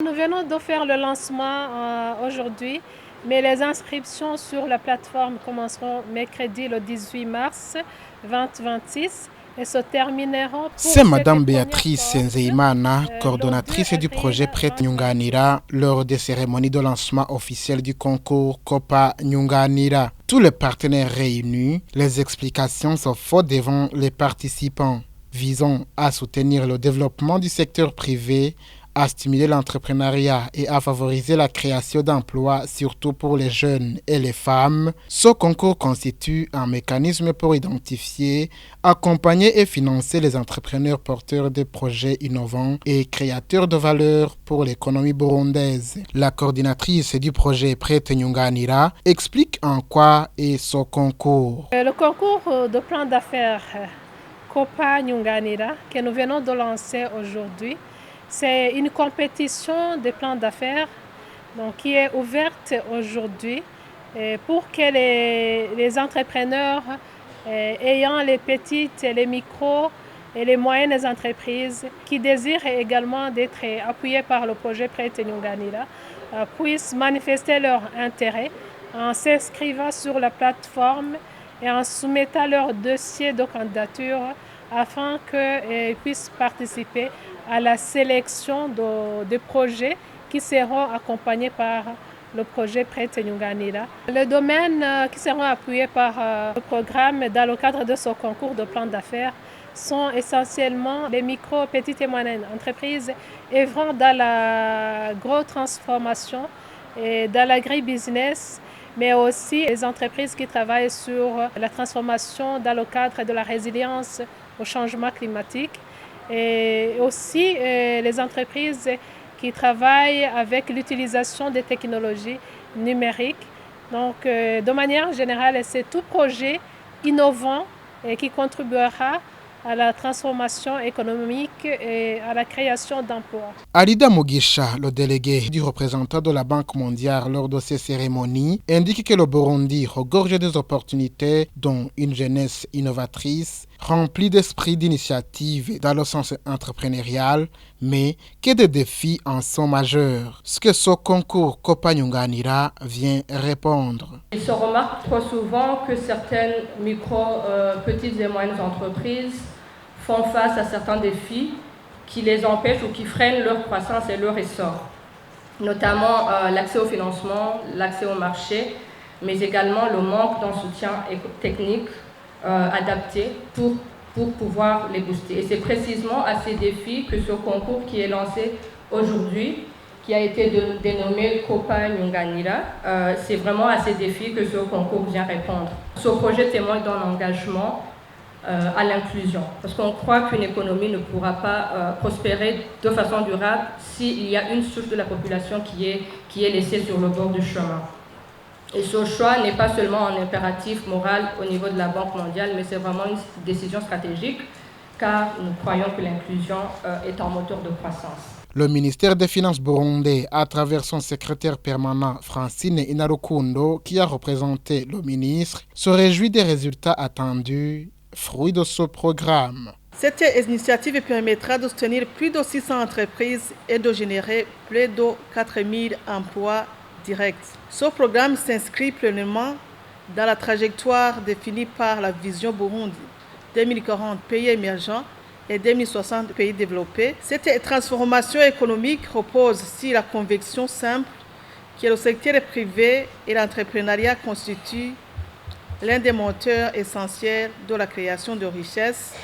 Nous venons de faire le lancement aujourd'hui, mais les inscriptions sur la plateforme commenceront mercredi le 18 mars 2026 et se termineront C'est pour cette Madame première Béatrice cohorte Nzeimana, le 2 coordonnatrice du projet avril Prête 2026. Nyunganira, lors des cérémonies de lancement officiel du concours Copa Nyunganira. Tous les partenaires réunis, les explications sont fortes devant les participants, visant à soutenir le développement du secteur privé, à stimuler l'entrepreneuriat et à favoriser la création d'emplois, surtout pour les jeunes et les femmes. Ce concours constitue un mécanisme pour identifier, accompagner et financer les entrepreneurs porteurs de projets innovants et créateurs de valeur pour l'économie burundaise. La coordinatrice du projet Prête Nyunganira explique en quoi est ce concours. Le concours de plan d'affaires Copa Nyunganira que nous venons de lancer aujourd'hui, c'est une compétition de plans d'affaires qui est ouverte aujourd'hui pour que les entrepreneurs ayant les petites, les micros et les moyennes entreprises qui désirent également d'être appuyés par le projet Prête Nyunganira puissent manifester leur intérêt en s'inscrivant sur la plateforme et en soumettant leur dossier de candidature afin qu'ils puissent participer à la sélection de projets qui seront accompagnés par le projet Prête Nyunganira. Les domaines qui seront appuyés par le programme dans le cadre de ce concours de plan d'affaires sont essentiellement les micro, petites et moyennes entreprises œuvrant dans la grosse transformation et dans l'agribusiness, mais aussi les entreprises qui travaillent sur la transformation dans le cadre de la résilience au changement climatique et aussi les entreprises qui travaillent avec l'utilisation des technologies numériques. Donc, de manière générale, c'est tout projet innovant qui contribuera à la transformation économique et à la création d'emplois. Alida Mugisha, le délégué du représentant de la Banque mondiale lors de ces cérémonies, indique que le Burundi regorge des opportunités dont une jeunesse innovatrice, remplie d'esprit d'initiative dans le sens entrepreneurial, mais que des défis en sont majeurs. Ce que ce concours Copa Nyunganira vient répondre. Il se remarque trop souvent que certaines petites et moyennes entreprises font face à certains défis qui les empêchent ou qui freinent leur croissance et leur essor, notamment l'accès au financement, l'accès au marché, mais également le manque d'un soutien technique adapté pour pouvoir les booster. Et c'est précisément à ces défis que ce concours qui est lancé aujourd'hui, qui a été dénommé Copa Nyunganira, c'est vraiment à ces défis que ce concours vient répondre. Ce projet témoigne d'un engagement à l'inclusion, parce qu'on croit qu'une économie ne pourra pas prospérer de façon durable s'il y a une souche de la population qui est laissée sur le bord du chemin. Et ce choix n'est pas seulement un impératif moral au niveau de la Banque mondiale, mais c'est vraiment une décision stratégique, car nous croyons que l'inclusion est un moteur de croissance. Le ministère des Finances burundais, à travers son secrétaire permanent Francine Inarukundo, qui a représenté le ministre, se réjouit des résultats attendus, fruit de ce programme. Cette initiative permettra de soutenir plus de 600 entreprises et de générer plus de 4000 emplois directs. Ce programme s'inscrit pleinement dans la trajectoire définie par la vision Burundi 2040 pays émergents et 2060 pays développés. Cette transformation économique repose sur la conviction simple que le secteur privé et l'entrepreneuriat constituent l'un des moteurs essentiels de la création de richesses,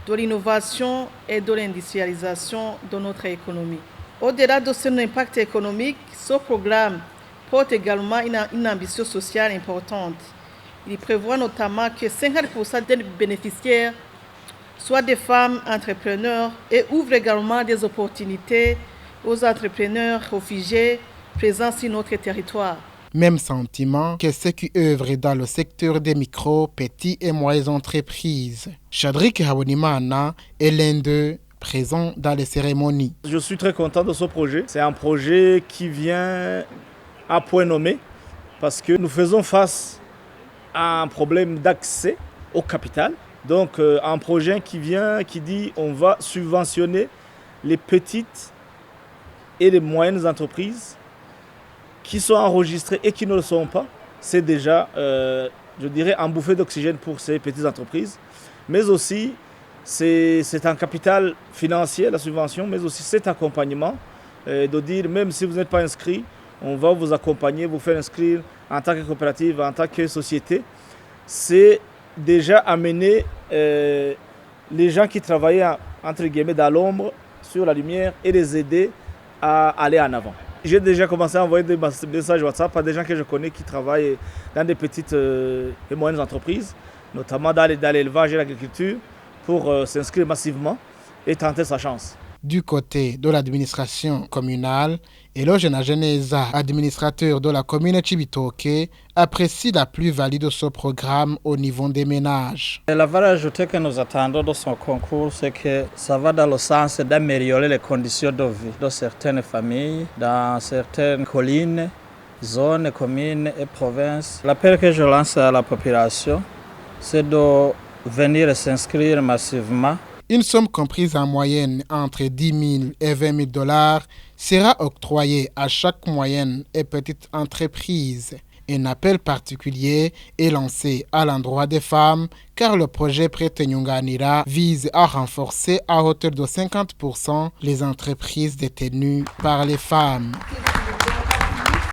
de l'innovation et de l'industrialisation de notre économie. Au-delà de son impact économique, ce programme porte également une ambition sociale importante. Il prévoit notamment que 50% des bénéficiaires soient des femmes entrepreneurs et ouvre également des opportunités aux entrepreneurs réfugiés présents sur notre territoire. Même sentiment que ceux qui œuvrent dans le secteur des micro, petits et moyennes entreprises. Chadrik Hawonimana est l'un d'eux, présent dans les cérémonies. Je suis très content de ce projet. C'est un projet qui vient à point nommé parce que nous faisons face à un problème d'accès au capital. Donc un projet qui dit on va subventionner les petites et les moyennes entreprises qui sont enregistrées et qui ne le sont pas, c'est déjà, je dirais, un bouffée d'oxygène pour ces petites entreprises. Mais aussi, c'est un capital financier, la subvention, mais aussi cet accompagnement, de dire, même si vous n'êtes pas inscrit, on va vous accompagner, vous faire inscrire en tant que coopérative, en tant que société. C'est déjà amener les gens qui travaillent, entre guillemets, dans l'ombre, sur la lumière, et les aider à aller en avant. J'ai déjà commencé à envoyer des messages WhatsApp à des gens que je connais qui travaillent dans des petites et moyennes entreprises, notamment dans l'élevage et l'agriculture, pour s'inscrire massivement et tenter sa chance. Du côté de l'administration communale, Eloge Nageneza, administrateur de la commune de Chibitoke, apprécie la plus-value de ce programme au niveau des ménages. La valeur ajoutée que nous attendons de son concours, c'est que ça va dans le sens d'améliorer les conditions de vie de certaines familles, dans certaines collines, zones, communes et provinces. L'appel que je lance à la population, c'est de venir s'inscrire massivement. Une somme comprise en moyenne entre 10 000 et 20 000 dollars sera octroyée à chaque moyenne et petite entreprise. Un appel particulier est lancé à l'endroit des femmes car le projet Prête Nyunganira vise à renforcer à hauteur de 50% les entreprises détenues par les femmes.